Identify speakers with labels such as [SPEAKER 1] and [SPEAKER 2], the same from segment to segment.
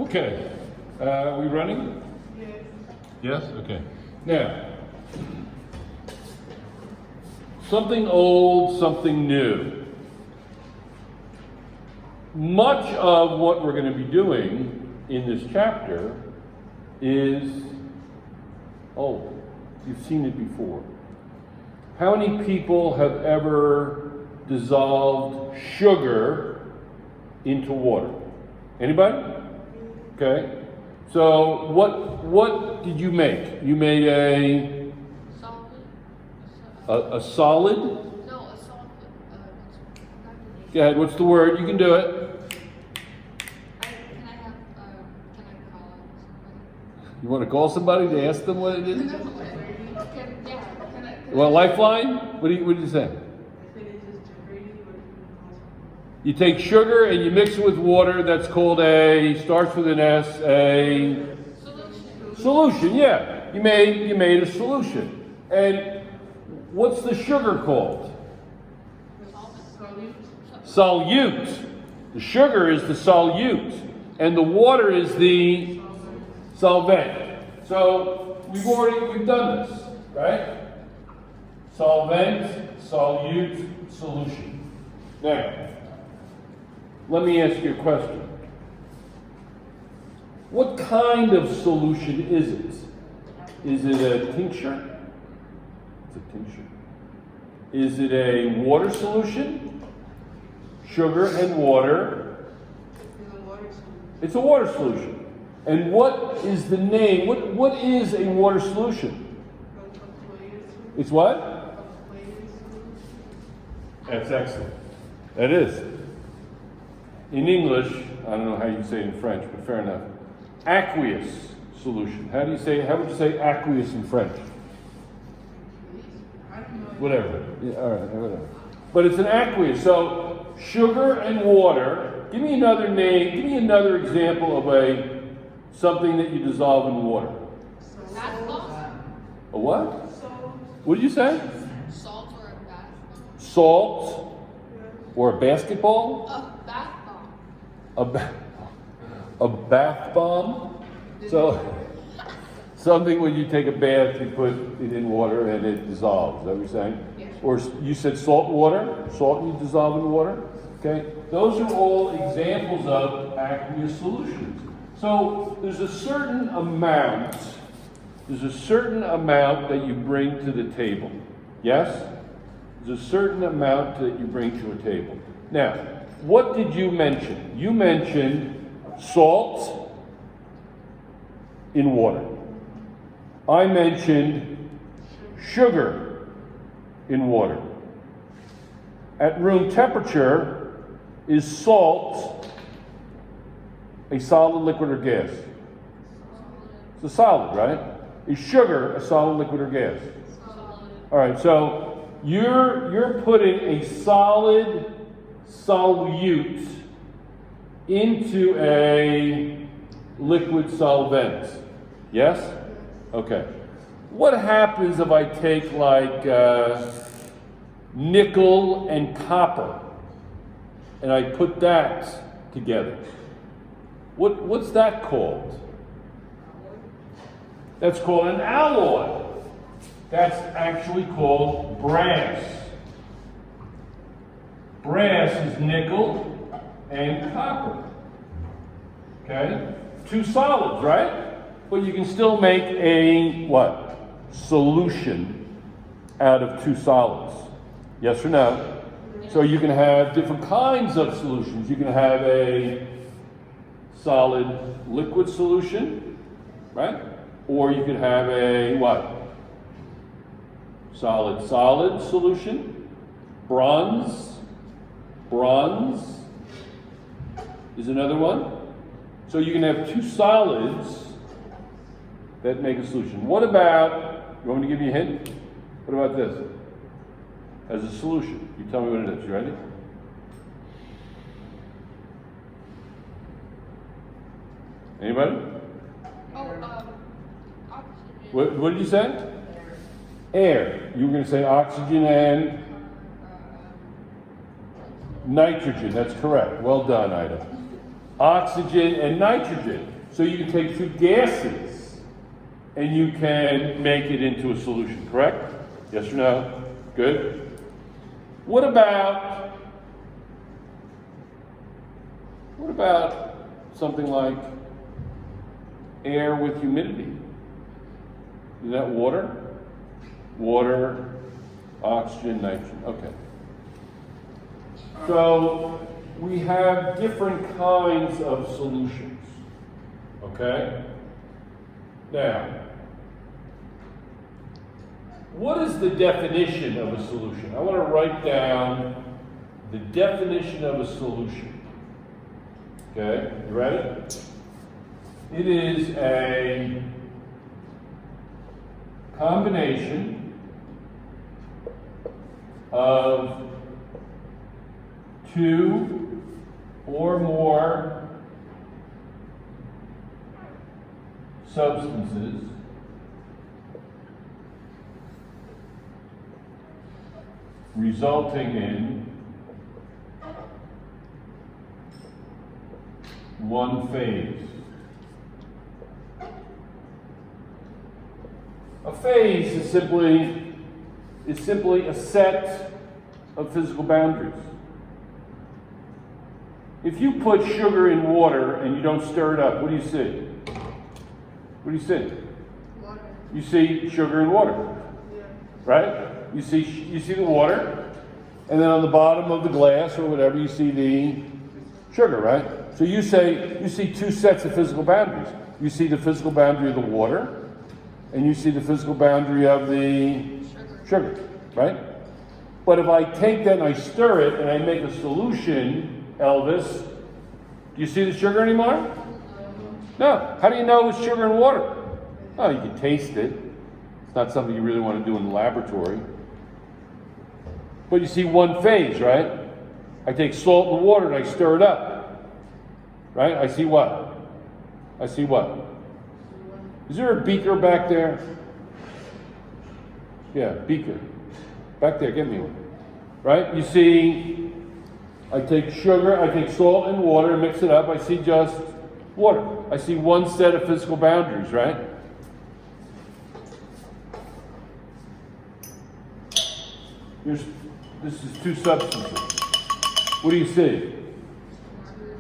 [SPEAKER 1] Okay, are we running?
[SPEAKER 2] Yes.
[SPEAKER 1] Yes? Okay. Now, something old, something new. Much of what we're going to be doing in this chapter is old. You've seen it before. How many people have ever dissolved sugar into water? Anybody? Okay. So what did you make? You made a
[SPEAKER 3] Solid.
[SPEAKER 1] a solid?
[SPEAKER 3] No, a solid.
[SPEAKER 1] Go ahead, what's the word? You can do it.
[SPEAKER 3] Can I call somebody?
[SPEAKER 1] You want to call somebody to ask them what it is?
[SPEAKER 3] Can I?
[SPEAKER 1] Well, lifeline? What did you say?
[SPEAKER 2] I said it's just degrading what you can call.
[SPEAKER 1] You take sugar and you mix it with water. That's called starts with an S, a solution. Yeah, you made a solution. And what's the sugar called? Solute. The sugar is the solute, and the water is the solvent. So we've done this, right? Solvent, solute, solution. Now, let me ask you a question. What kind of solution is it? Is it a tincture? It's a tincture. Is it a water solution? Sugar and water. It's a water solution. And what is the name? What is a water solution? It's what? That's excellent. That is. In English, I don't know how you say it in French, but fair enough. Aqueous solution. How would you say aqueous in French? Whatever. Yeah, all right, whatever. But it's an aqueous. So sugar and water. Give me another name. Give me another example of something that you dissolve in water.
[SPEAKER 3] Bath bomb?
[SPEAKER 1] A what? What did you say?
[SPEAKER 3] Salt or a bath bomb?
[SPEAKER 1] Salt or a basketball?
[SPEAKER 3] A bath bomb.
[SPEAKER 1] A bath bomb? So something when you take a bath, you put it in water and it dissolves. Is that what you're saying?
[SPEAKER 3] Yes.
[SPEAKER 1] Or you said salt water? Salt you dissolve in water? Okay. Those are all examples of aqueous solutions. So there's a certain amount that you bring to the table. Yes? There's a certain amount that you bring to a table. Now, what did you mention? You mentioned salt in water. I mentioned sugar in water. At room temperature, is salt a solid, liquid, or gas? It's a solid, right? Is sugar a solid, liquid, or gas?
[SPEAKER 3] Solid.
[SPEAKER 1] All right, so you're putting a solid solute into a liquid solvent. Yes? Okay. What happens if I take like nickel and copper and I put that together? What's that called? That's called an alloy. That's actually called brass. Brass is nickel and copper. Okay? Two solids, right? But you can still make a what? Solution out of two solids. Yes or no? So you can have different kinds of solutions. You can have a solid liquid solution, right? Or you could have a what? Solid solution. Bronze is another one. So you can have two solids that make a solution. What about, you want me to give you a hint? What about this? As a solution. You tell me what it is. You ready? Anybody?
[SPEAKER 3] Oxygen.
[SPEAKER 1] What did you say? Air. You were going to say oxygen and nitrogen. That's correct. Well done, Ida. Oxygen and nitrogen. So you can take two gases and you can make it into a solution, correct? Yes or no? Good. What about something like air with humidity? Is that water? Water, oxygen, nitrogen. Okay. So we have different kinds of solutions. Okay? Now, what is the definition of a solution? I want to write down the definition of a solution. Okay, you ready? It is a combination of two or more substances resulting in one phase. A phase is simply a set of physical boundaries. If you put sugar in water and you don't stir it up, what do you see? What do you see?
[SPEAKER 3] Water.
[SPEAKER 1] You see sugar and water,
[SPEAKER 2] Yeah.
[SPEAKER 1] right? You see the water, and then on the bottom of the glass or whatever, you see the sugar, right? So you see two sets of physical boundaries. You see the physical boundary of the water, and you see the physical boundary of the sugar, right? But if I take that and I stir it and I make a solution, Elvis, do you see the sugar anymore? No. How do you know it's sugar and water? Oh, you can taste it. It's not something you really want to do in the laboratory. But you see one phase, right? I take salt and water and I stir it up. Right? I see what? I see what? Is there a beaker back there? Yeah, beaker. Back there, give me one. Right? You see, I take sugar, I take salt and water and mix it up. I see just water. I see one set of physical boundaries, right? This is two substances. What do you see?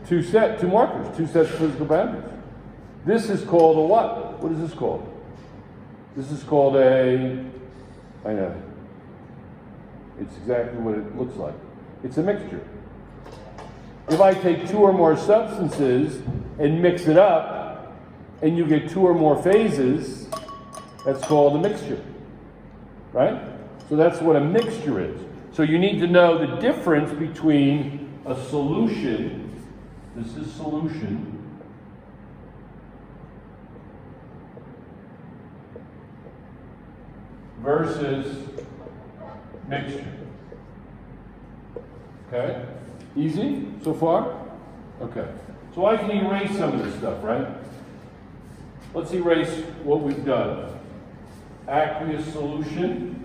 [SPEAKER 1] Two markers, two sets of physical boundaries. This is called a what? What is this called? This is called I know. It's exactly what it looks like. It's a mixture. If I take two or more substances and mix it up, and you get two or more phases, that's called a mixture. Right? So that's what a mixture is. So you need to know the difference between a solution, this is solution, versus mixture. Okay? Easy so far? Okay. So I can erase some of this stuff, right? Let's erase what we've done. Aqueous solution.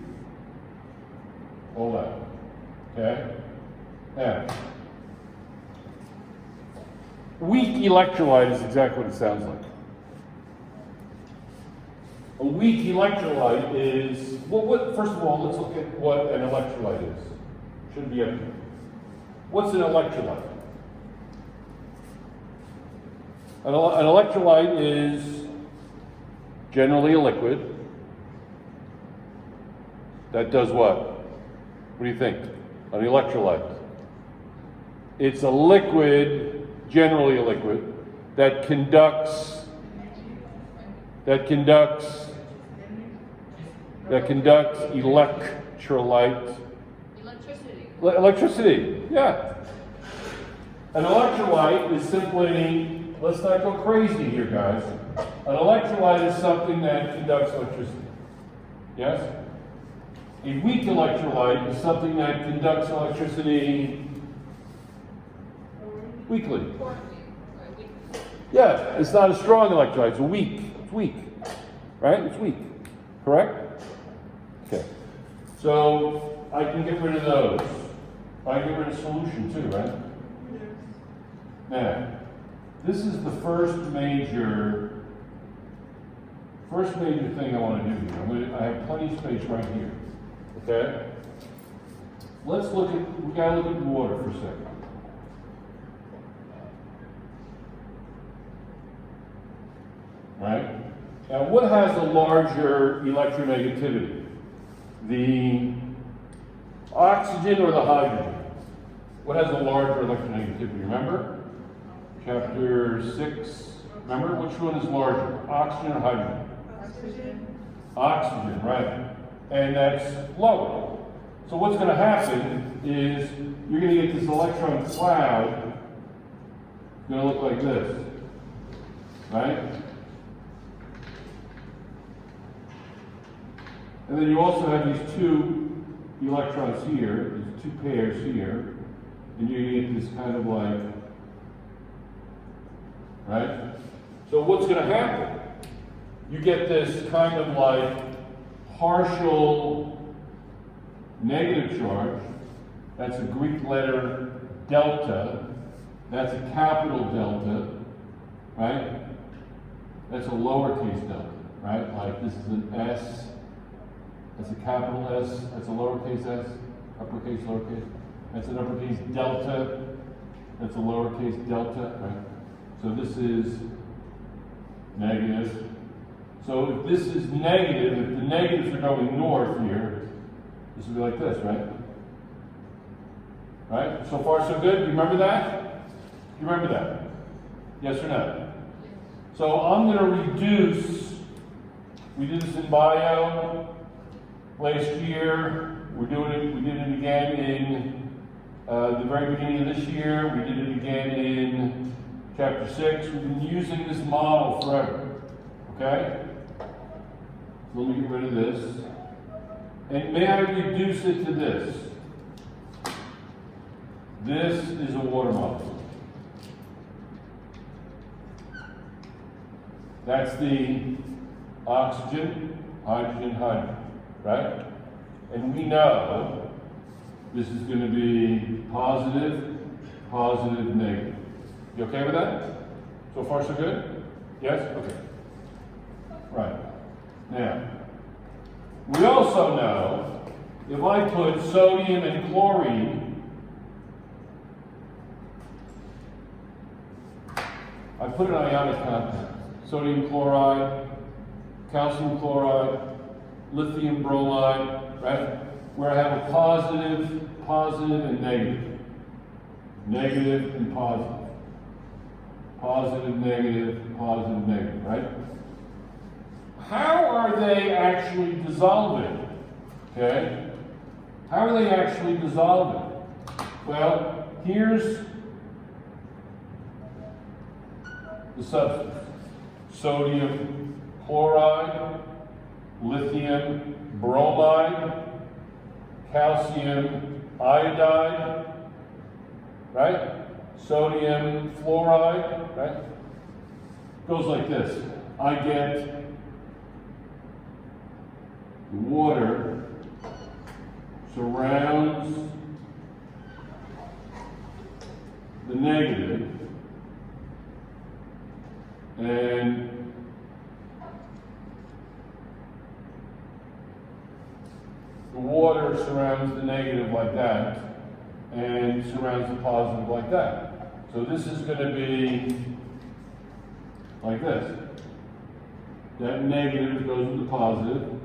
[SPEAKER 1] Hold on. Okay? Now, weak electrolyte is exactly what it sounds like. A weak electrolyte is, first of all, let's look at what an electrolyte is. Should be up here. What's an electrolyte? An electrolyte is generally a liquid that does what? What do you think? An electrolyte. It's a liquid, generally a liquid, that conducts electrolyte. Electricity, yeah. An electrolyte is simply, let's not go crazy here, guys. An electrolyte is something that conducts electricity. Yes? A weak electrolyte is something that conducts electricity weakly. Yeah, it's not a strong electrolyte, it's weak. It's weak. Right? It's weak. Correct? Okay. So I can get rid of those. I can get rid of solution too, right?
[SPEAKER 2] Yes.
[SPEAKER 1] Now, this is the first major thing I want to do here. I have plenty of space right here. Okay? We gotta look at water for a second. Right? Now, what has a larger electronegativity? The oxygen or the hydrogen? What has a larger electronegativity? Remember? Chapter 6. Remember? Which one is larger? Oxygen or hydrogen?
[SPEAKER 2] Oxygen.
[SPEAKER 1] Oxygen, right. And that's lower. So what's going to happen is you're going to get this electron cloud. It's going to look like this. Right? And then you also have these two electrons here, these two pairs here, and you're going to get this kind of like, right? So what's going to happen? You get this kind of like partial negative charge. That's a Greek letter delta. That's a capital delta, right? That's a lowercase delta, right? Like this is an S. That's a capital S. That's a lowercase s. Uppercase, lowercase. That's an uppercase delta. That's a lowercase delta, right? So this is negative. So if this is negative, if the negatives are going north here, this will be like this, right? Right? So far so good? You remember that? You remember that? Yes or no? So I'm going to reduce, we did this in bio last year, we did it again in the very beginning of this year, we did it again in chapter 6. We've been using this model forever, okay? So let me get rid of this. And may I reduce it to this? This is a water molecule. That's the oxygen, hydrogen, hydrogen, right? And we know this is going to be positive, positive, negative. You okay with that? So far so good? Yes? Okay. Right. Now, we also know if I put sodium and chlorine, I put an ionic compound. Sodium chloride, calcium chloride, lithium bromide, right? Where I have a positive, positive, and negative. Negative and positive. Positive, negative, positive, negative, right? How are they actually dissolving? Okay? How are they actually dissolving? Well, here's the substance. Sodium chloride, lithium bromide, calcium iodide, right? Sodium fluoride, right? Goes like this. I get the water surrounds the negative, and the water surrounds the negative like that, and surrounds the positive like that. So this is going to be like this. That negative goes with the positive.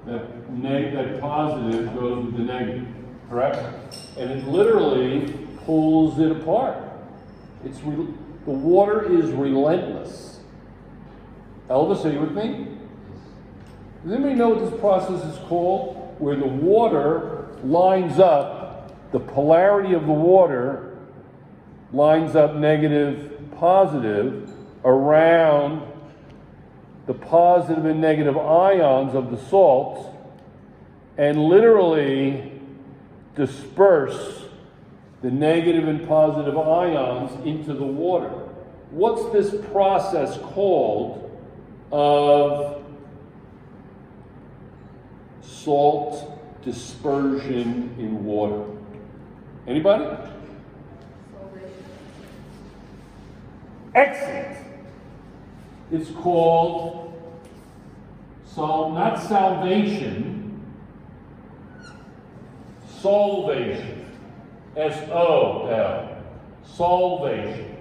[SPEAKER 1] That positive goes with the negative. Correct? And it literally pulls it apart. The water is relentless. Elvis, are you with me? Does anybody know what this process is called? Where the water lines up, the polarity of the water lines up negative, positive around the positive and negative ions of the salts, and literally disperse the negative and positive ions into the water. What's this process called of salt dispersion in water? Anybody? Excellent. It's called, not salvation, solvation. S-O-L. Solvation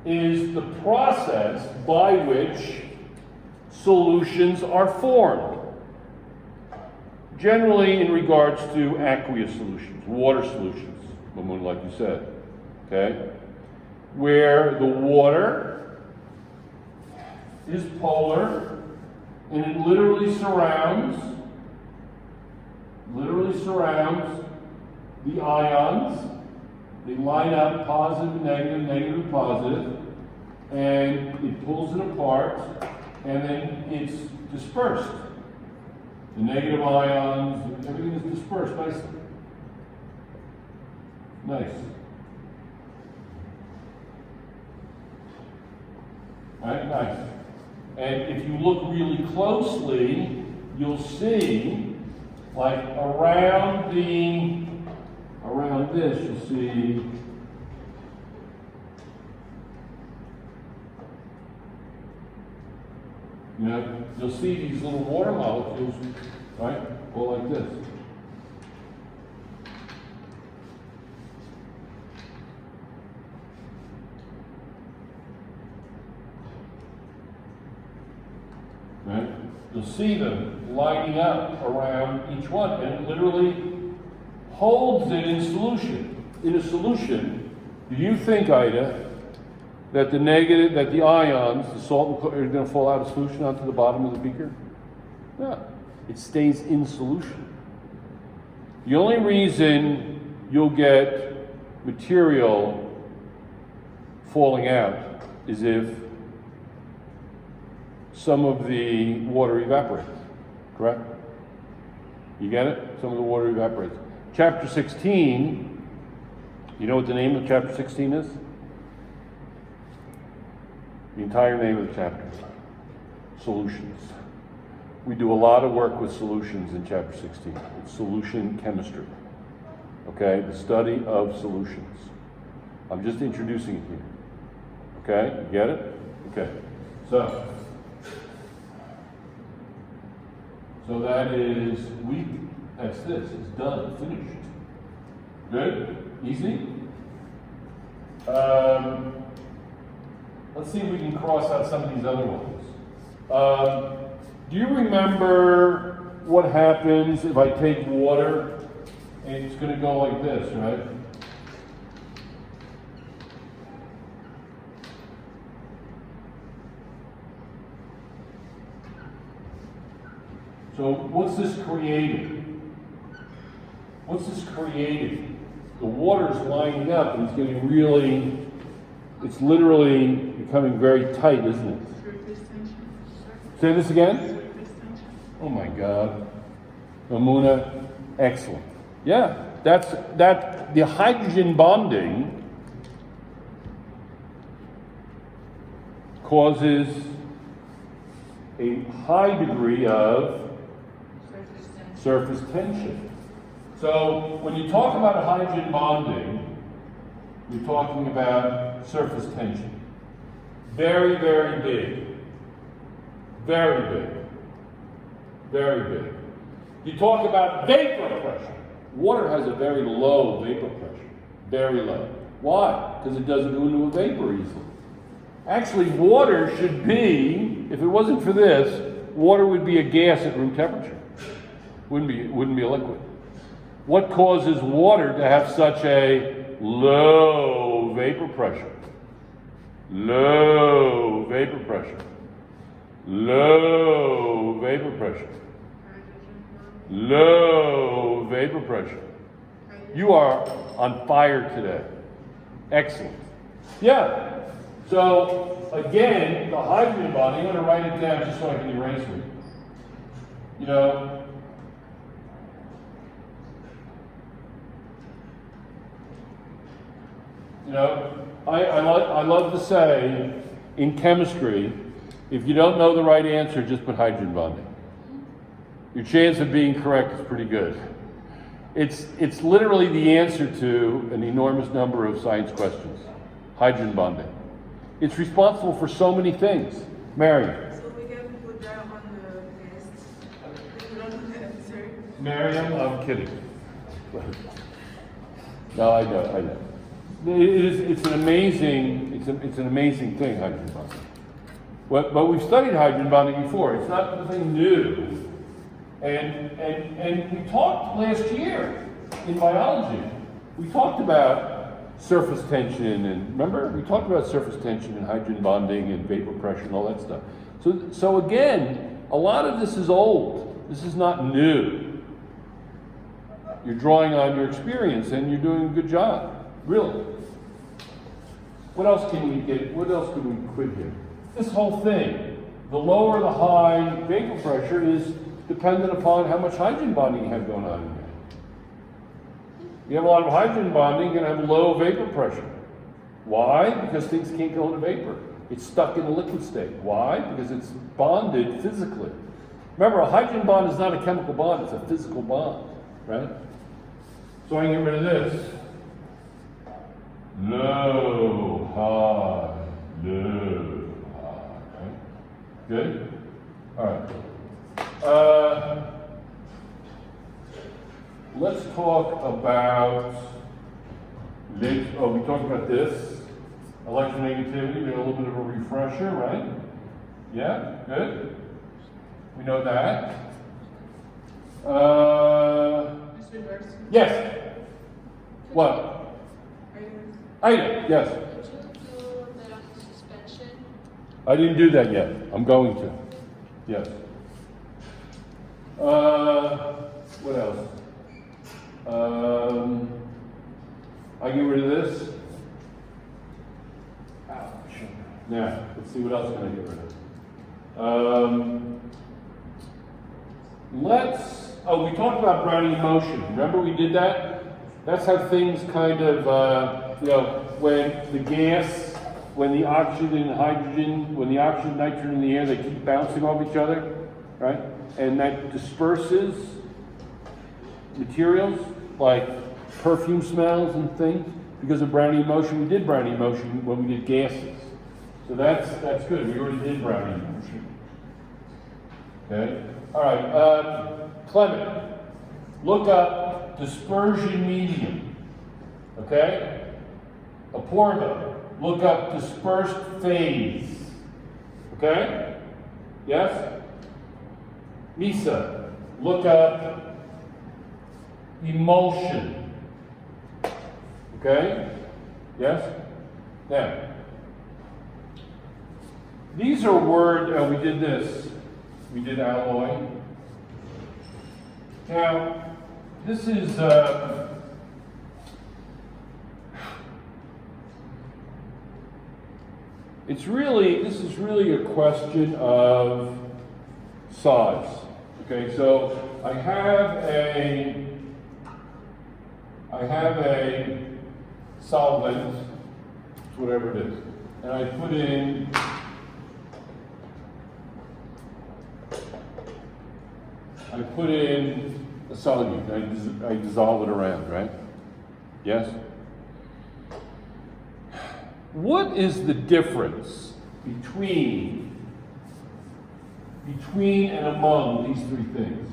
[SPEAKER 1] is the process by which solutions are formed. Generally in regards to aqueous solutions, water solutions, like you said, okay? Where the water is polar and it literally surrounds the ions. They line up positive, negative, negative, positive, and it pulls it apart, and then it's dispersed. The negative ions, everything is dispersed nicely. Nice. Right, nice. And if you look really closely, you'll see, like around this, you'll see you'll see these little water molecules, right, go like this. Right? You'll see them lining up around each one, and it literally holds it in solution. In a solution, do you think, Ida, that the ions, the salt, are going to fall out of solution onto the bottom of the beaker? No, it stays in solution. The only reason you'll get material falling out is if some of the water evaporates, correct? You get it? Some of the water evaporates. Chapter 16, you know what the name of chapter 16 is? The entire name of the chapter. Solutions. We do a lot of work with solutions in chapter 16. It's solution chemistry. Okay? The study of solutions. I'm just introducing it here. Okay? You get it? Okay. So that is that's this. It's done. Finished. Good? Easy? Let's see if we can cross out some of these other ones. Do you remember what happens if I take water and it's going to go like this, right? So what's this creating? What's this creating? The water's lining up and it's getting really, it's literally becoming very tight, isn't it?
[SPEAKER 2] Surface tension.
[SPEAKER 1] Say this again?
[SPEAKER 2] Surface tension.
[SPEAKER 1] Oh my God. Mamuna, excellent. Yeah, that the hydrogen bonding causes a high degree of surface tension. So when you talk about hydrogen bonding, you're talking about surface tension. Very, very big. Very big. Very big. You talk about vapor pressure. Water has a very low vapor pressure. Very low. Why? Because it doesn't go into a vapor easily. Actually, water should be, if it wasn't for this, water would be a gas at room temperature. Wouldn't be a liquid. What causes water to have such a low vapor pressure? Low vapor pressure. Low vapor pressure. Low vapor pressure. You are on fire today. Excellent. Yeah. So again, the hydrogen bonding, I'm going to write it down just so I can erase it. You know, I love to say in chemistry, if you don't know the right answer, just put hydrogen bonding. Your chance of being correct is pretty good. It's literally the answer to an enormous number of science questions. Hydrogen bonding. It's responsible for so many things. Marion.
[SPEAKER 2] So we can put that on the list. If we don't know the answer.
[SPEAKER 1] Marion, I'm kidding. No, I know. It's an amazing thing, hydrogen bonding. But we've studied hydrogen bonding before. It's not nothing new. And we talked last year in biology. We talked about surface tension, and remember, we talked about surface tension and hydrogen bonding and vapor pressure and all that stuff. So again, a lot of this is old. This is not new. You're drawing on your experience, and you're doing a good job, really. What else can we get? What else can we quit here? This whole thing, the lower the high vapor pressure is dependent upon how much hydrogen bonding you have going on in there. You have a lot of hydrogen bonding, you're going to have low vapor pressure. Why? Because things can't go into vapor. It's stuck in a liquid state. Why? Because it's bonded physically. Remember, a hydrogen bond is not a chemical bond, it's a physical bond, right? So I can get rid of this. Low, high, low, high, right? Good? All right. Let's talk about, we talked about this, electronegativity, we had a little bit of a refresher, right? Yeah, good. We know that.
[SPEAKER 2] Mr. Darcy.
[SPEAKER 1] Yes. What? Item, yes.
[SPEAKER 3] Did you do that on the suspension?
[SPEAKER 1] I didn't do that yet. I'm going to. Yes. What else? I get rid of this. Ouch. Now, let's see what else can I get rid of. We talked about Brownian motion. Remember we did that? That's how things kind of, when the gas, when the oxygen and hydrogen, when the oxygen and nitrogen in the air, they keep bouncing off each other, right? And that disperses materials like perfume smells and things because of Brownian motion. We did Brownian motion when we did gases. So that's good. We already did Brownian motion. Okay? All right. Clement, look up dispersion medium. Okay? Aporta, look up dispersed phase. Okay? Yes? Misa, look up emulsion. Okay? Yes? Now, these are we did this. We did alloy. Now, this is, this is really a question of size. Okay, so I have a solvent, whatever it is, and I put in a solute. I dissolve it around, right? Yes? What is the difference between and among these three things?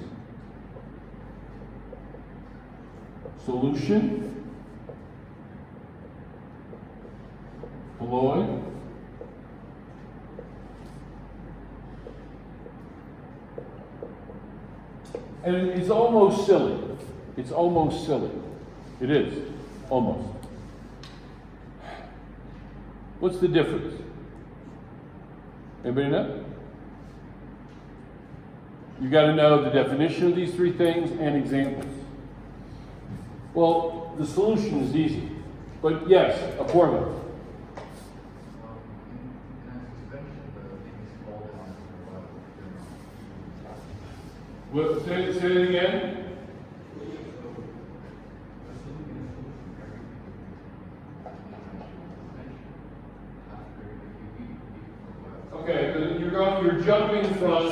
[SPEAKER 1] Solution, colloid, and it's almost silly. It's almost silly. It is, almost. What's the difference? Anybody know? You got to know the definition of these three things and examples. Well, the solution is easy. But yes, a formula. Say it again. Okay, you're jumping from.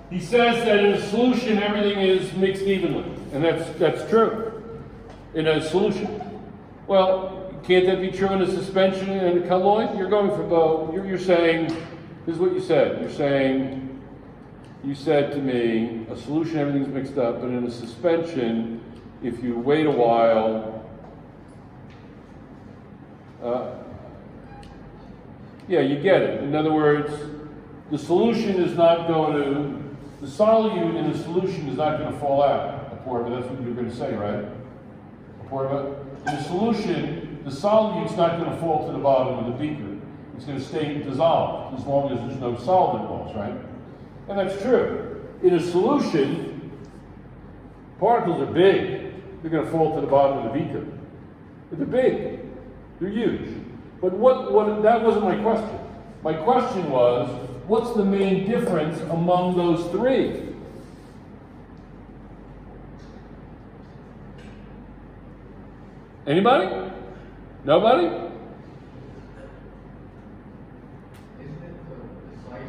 [SPEAKER 1] He says that in a solution everything is mixed evenly, and that's true. In a solution, well, can't that be true in a suspension and a colloid? You're going for both. You're saying, this is what you said. You're saying, you said to me, a solution, everything's mixed up, but in a suspension, if you wait a while, yeah, you get it. In other words, the solution is not going to, the solute in the solution is not going to fall out. A part of it, that's what you're going to say, right? A part of it. In the solution, the solute's not going to fall to the bottom of the beaker. It's going to stay dissolved as long as there's no solvent loss, right? And that's true. In a solution, particles are big. They're going to fall to the bottom of the beaker. They're big. They're huge. But that wasn't my question. My question was, what's the main difference among those three? Anybody? Nobody?
[SPEAKER 4] Isn't it the size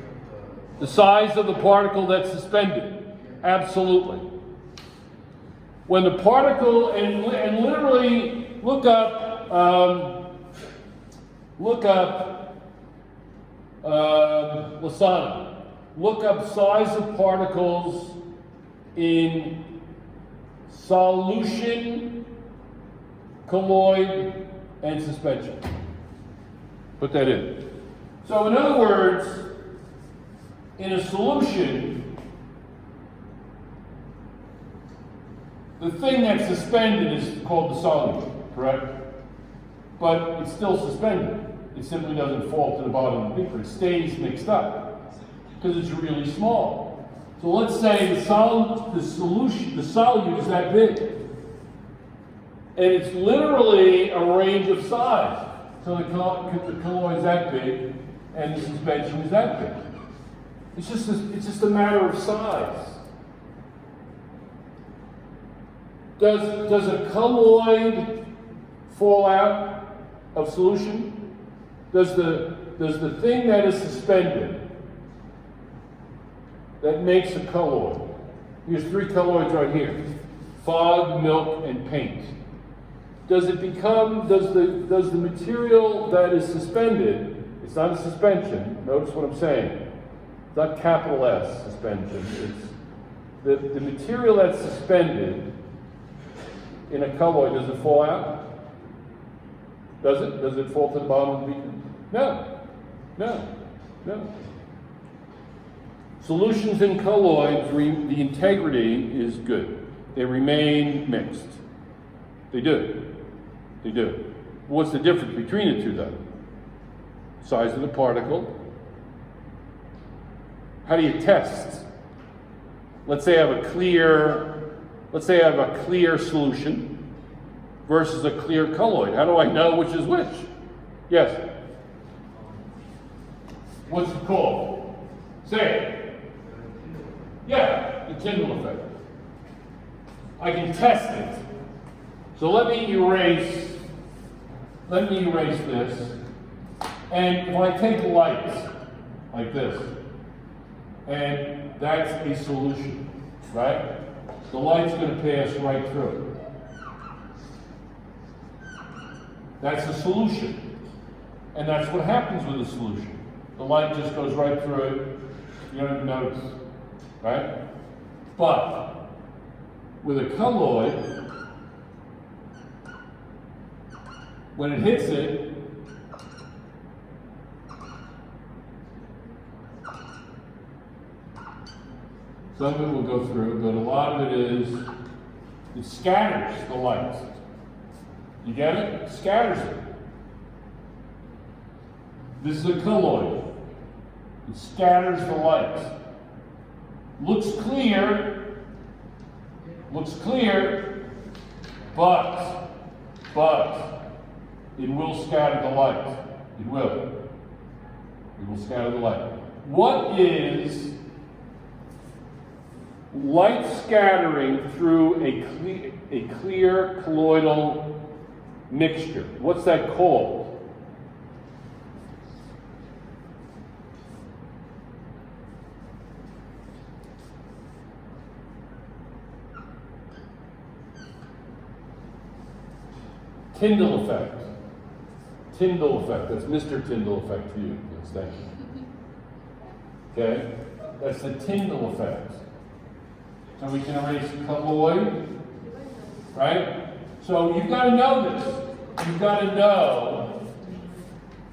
[SPEAKER 4] of
[SPEAKER 1] The size of the particle that's suspended. Absolutely. When the particle, and literally look up Lasana. Look up size of particles in solution, colloid, and suspension. Put that in. So in other words, in a solution, the thing that's suspended is called the solute, correct? But it's still suspended. It simply doesn't fall to the bottom of the beaker. It stays mixed up because it's really small. So let's say the solute is that big. And it's literally a range of size. So the colloid is that big and the suspension is that big. It's just a matter of size. Does a colloid fall out of solution? Does the thing that is suspended that makes a colloid? Here's three colloids right here: fog, milk, and paint. Does the material that is suspended? It's not a suspension. Notice what I'm saying. It's not capital S suspension. It's the material that's suspended in a colloid. Does it fall out? Does it? Does it fall to the bottom of the beaker? No. Solutions in colloids, the integrity is good. They remain mixed. They do. What's the difference between the two, though? Size of the particle. How do you test? Let's say I have a clear solution versus a clear colloid. How do I know which is which? Yes. What's it called? Say it. Yeah, the Tyndall effect. I can test it. So let me erase this. And if I take light like this, and that's a solution, right? The light's going to pass right through. That's a solution. And that's what happens with a solution. The light just goes right through it. You don't even notice, right? But with a colloid, when it hits it, some of it will go through, but a lot of it scatters the light. You get it? It scatters it. This is a colloid. It scatters the light. Looks clear, but it will scatter the light. It will scatter the light. What is light scattering through a clear colloidal mixture? What's that called? Tyndall effect. Tyndall effect. That's Mr. Tyndall effect for you. Yes, thank you. Okay? That's the Tyndall effect. So we can erase colloid, right? So you've got to know this. You've got to know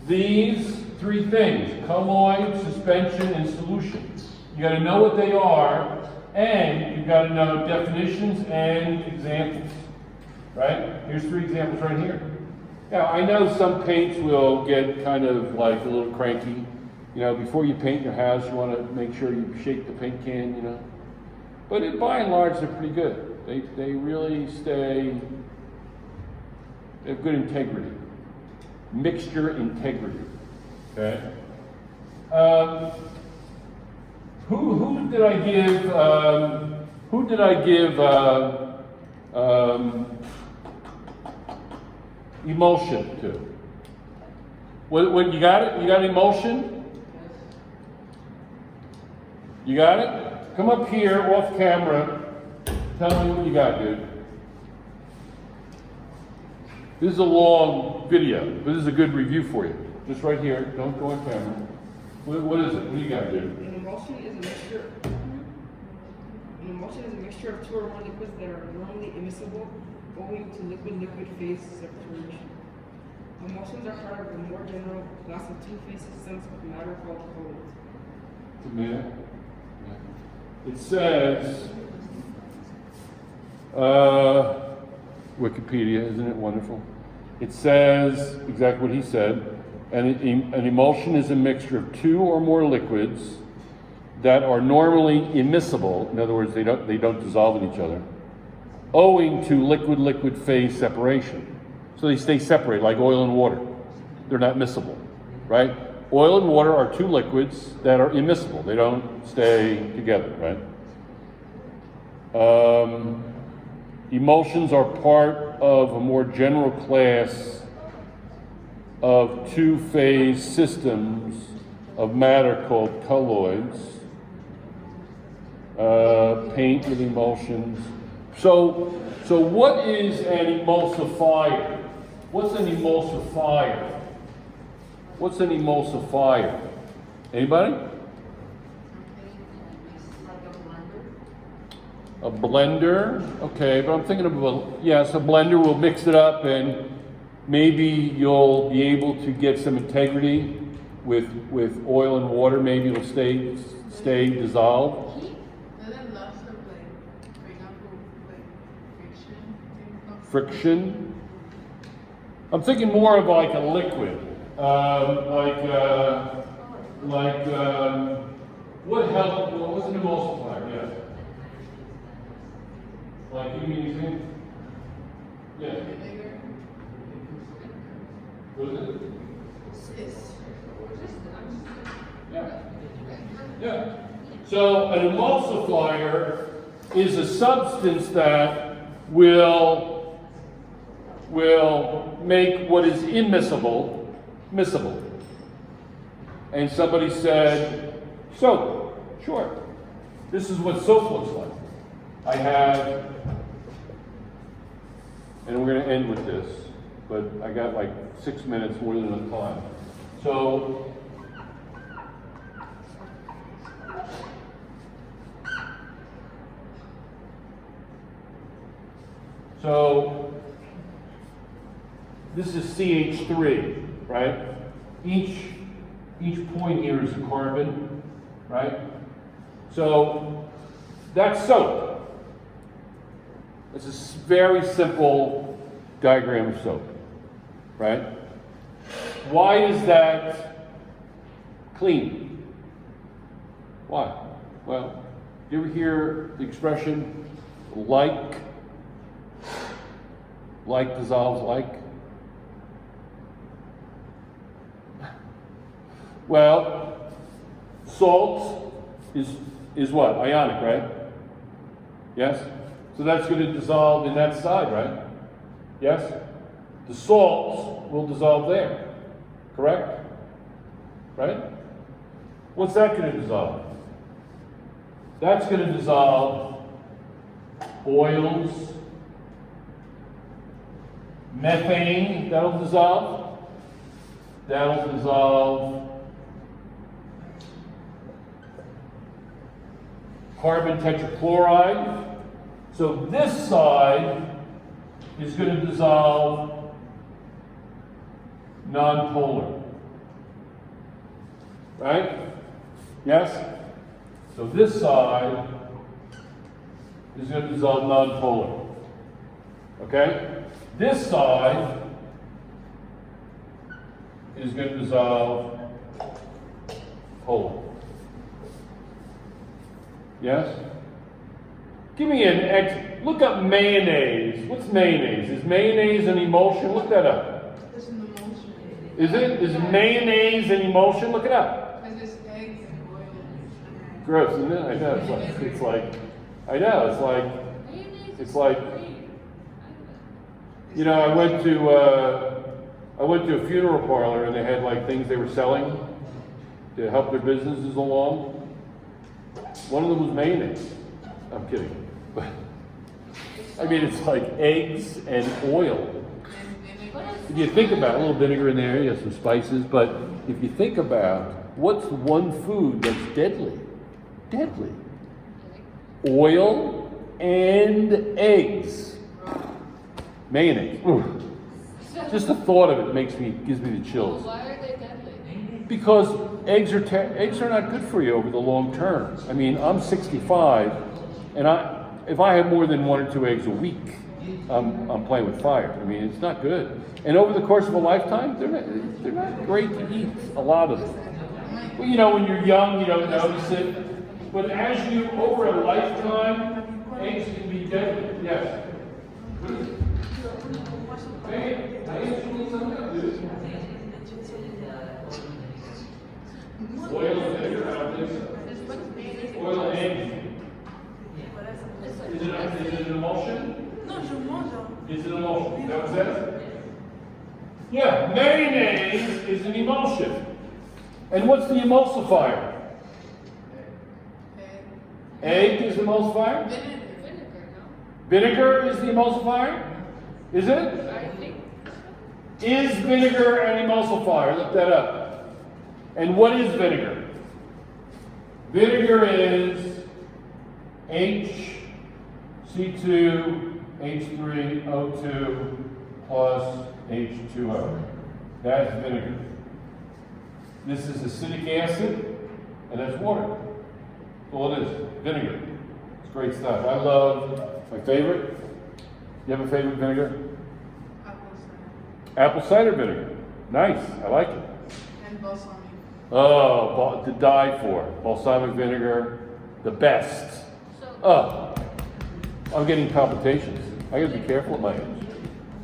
[SPEAKER 1] these three things: colloid, suspension, and solution. You got to know what they are, and you've got to know definitions and examples. Right? Here's three examples right here. Now, I know some paints will get kind of like a little cranky. You know, before you paint your house, you want to make sure you shake the paint can, you know. But by and large, they're pretty good. They really stay, they have good integrity. Mixture integrity. Okay? Who did I give emulsion to? What you got it? You got emulsion? You got it? Come up here off camera. Tell me what you got, dude. This is a long video, but this is a good review for you. Just right here. Don't go on camera. What is it? What do you got, dude?
[SPEAKER 5] An emulsion is a mixture. An emulsion is a mixture of two or more liquids that are normally immiscible, owing to liquid-liquid phase separation. Emulsions are part of the more general class of two-phase systems of matter called colloids.
[SPEAKER 1] A minute. It says, Wikipedia, isn't it wonderful? It says exactly what he said. An emulsion is a mixture of two or more liquids that are normally immiscible. In other words, they don't dissolve in each other, owing to liquid-liquid phase separation. So they stay separated, like oil and water. They're not miscible, right? Oil and water are two liquids that are immiscible. They don't stay together, right? Emulsions are part of a more general class of two-phase systems of matter called colloids. Paint with emulsions. So what is an emulsifier? What's an emulsifier? What's an emulsifier? Anybody? A blender. Okay, but I'm thinking of a blender will mix it up, and maybe you'll be able to get some integrity with oil and water. Maybe it'll stay dissolved.
[SPEAKER 2] Doesn't lots of like, for example, like friction?
[SPEAKER 1] Friction. I'm thinking more of like a liquid. What helped? What was an emulsifier? Yeah. Like, give me an example. Yeah.
[SPEAKER 2] Vinegar?
[SPEAKER 1] What is it?
[SPEAKER 2] It's
[SPEAKER 1] Yeah. Yeah. So an emulsifier is a substance that will make what is immiscible miscible. And somebody said, soap. Sure. This is what soap looks like. I have, and we're going to end with this, but I got like 6 minutes more than enough time. So this is CH3, right? Each point here is a carbon, right? So that's soap. It's a very simple diagram of soap, right? Why is that clean? Why? Well, do you ever hear the expression like dissolves like? Well, salt is what? Ionic, right? Yes? So that's going to dissolve in that side, right? Yes? The salts will dissolve there. Correct? Right? What's that going to dissolve? That's going to dissolve oils, methane, that'll dissolve. That'll dissolve carbon tetrachloride. So this side is going to dissolve nonpolar. Right? Yes? So this side is going to dissolve nonpolar. Okay? This side is going to dissolve polar. Yes? Give me an X. Look up mayonnaise. What's mayonnaise? Is mayonnaise an emulsion? Look that up.
[SPEAKER 2] It's an emotion.
[SPEAKER 1] Is it? Is mayonnaise an emulsion? Look it up.
[SPEAKER 2] Because it's eggs and oil.
[SPEAKER 1] Gross, isn't it? I know. I know. It's like, you know, I went to a funeral parlor and they had like things they were selling to help their businesses along. One of them was mayonnaise. I'm kidding. But I mean, it's like eggs and oil. If you think about it, a little vinegar in there, you have some spices, but if you think about what's the one food that's deadly? Deadly. Oil and eggs. Mayonnaise. Ooh. Just the thought of it gives me the chills.
[SPEAKER 3] Why are they deadly?
[SPEAKER 1] Because eggs are not good for you over the long term. I mean, I'm 65, and if I have more than 1 or 2 eggs a week, I'm playing with fire. I mean, it's not good. And over the course of a lifetime, they're not great to eat. A lot of them. Well, you know, when you're young, you don't notice it. But as you over a lifetime, eggs can be deadly. Yes. What is it? Hey, I actually something, dude. Oil and vinegar, I don't think so. Oil and eggs. Is it an emulsion?
[SPEAKER 2] Non, je mange.
[SPEAKER 1] Is it an emulsion? Is that what it says? Yeah, mayonnaise is an emulsion. And what's the emulsifier? Egg is the emulsifier?
[SPEAKER 3] Vinegar, no?
[SPEAKER 1] Vinegar is the emulsifier? Is it?
[SPEAKER 3] I think.
[SPEAKER 1] Is vinegar an emulsifier? Look that up. And what is vinegar? Vinegar is HC2H3O2 plus H2O. That's vinegar. This is acetic acid, and that's water. That's all it is. Vinegar. It's great stuff. I love my favorite. You have a favorite vinegar? Apple cider vinegar. Nice. I like it.
[SPEAKER 2] And balsamic.
[SPEAKER 1] Oh, to die for. Balsamic vinegar, the best. Oh, I'm getting palpitations. I gotta be careful at my age.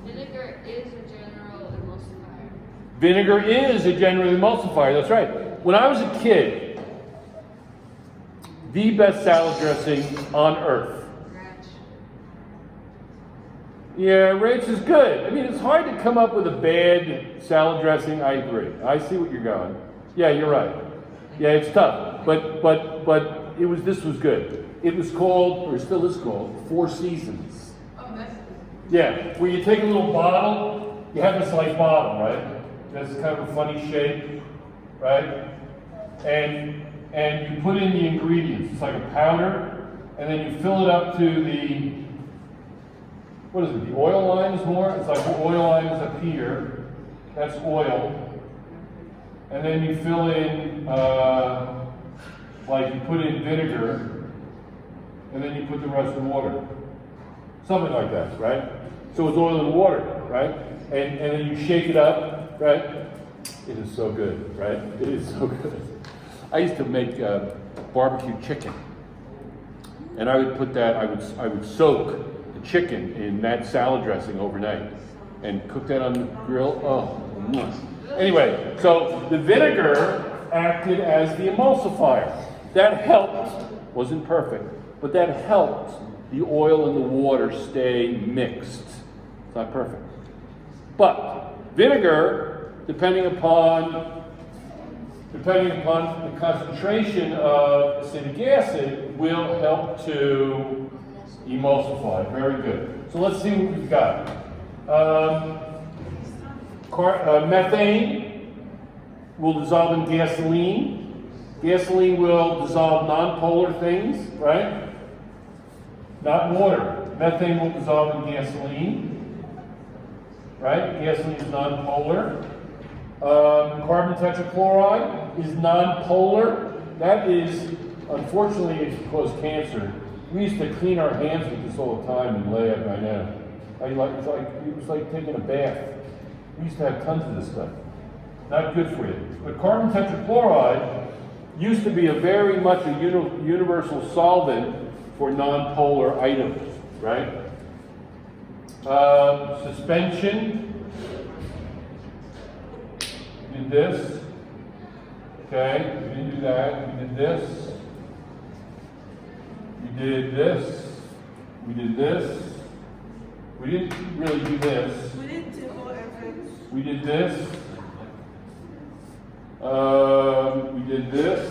[SPEAKER 3] Vinegar is a general emulsifier.
[SPEAKER 1] Vinegar is a general emulsifier, that's right. When I was a kid, the best salad dressing on earth.
[SPEAKER 2] Ranch.
[SPEAKER 1] Yeah, ranch is good. I mean, it's hard to come up with a bad salad dressing. I agree. I see what you're going. Yeah, you're right. Yeah, it's tough. But this was good. It was called, or still is called, Four Seasons.
[SPEAKER 2] Oh, that's
[SPEAKER 1] Yeah, where you take a little bottle, you have this like bottle, right? That's kind of a funny shape, right? And you put in the ingredients. It's like a powder, and then you fill it up to the, what is it, the oil line is more? It's like the oil line is up here. That's oil. And then you fill in, like you put in vinegar, and then you put the rest in water. Something like that, right? So it's oil and water, right? And then you shake it up, right? It is so good, right? It is so good. I used to make barbecue chicken, and I would put that. I would soak the chicken in that salad dressing overnight, and cook that on the grill. Oh, anyway, so the vinegar acted as the emulsifier. That helped. Wasn't perfect, but that helped the oil and the water stay mixed. It's not perfect, but vinegar, depending upon the concentration of acetic acid, will help to emulsify. Very good. So let's see what we've got. Methane will dissolve in gasoline. Gasoline will dissolve nonpolar things, right? Not water. Methane will dissolve in gasoline, right? Gasoline is nonpolar. Carbon tetrachloride is nonpolar. That is, unfortunately, it can cause cancer. We used to clean our hands with this all the time in lab, I know. It was like taking a bath. We used to have tons of this stuff. Not good for you. But carbon tetrachloride used to be a very much a universal solvent for nonpolar items, right? Suspension. We did this. Okay, we didn't do that. We did this. We did this. We did this. We didn't really do this.
[SPEAKER 2] We didn't do all efforts.
[SPEAKER 1] We did this. We did this.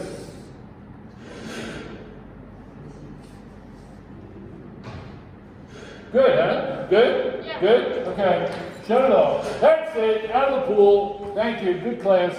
[SPEAKER 1] Good, huh? Good?
[SPEAKER 3] Yeah.
[SPEAKER 1] Good? Okay. Shut it off. That's it. Out of the pool. Thank you. Good class.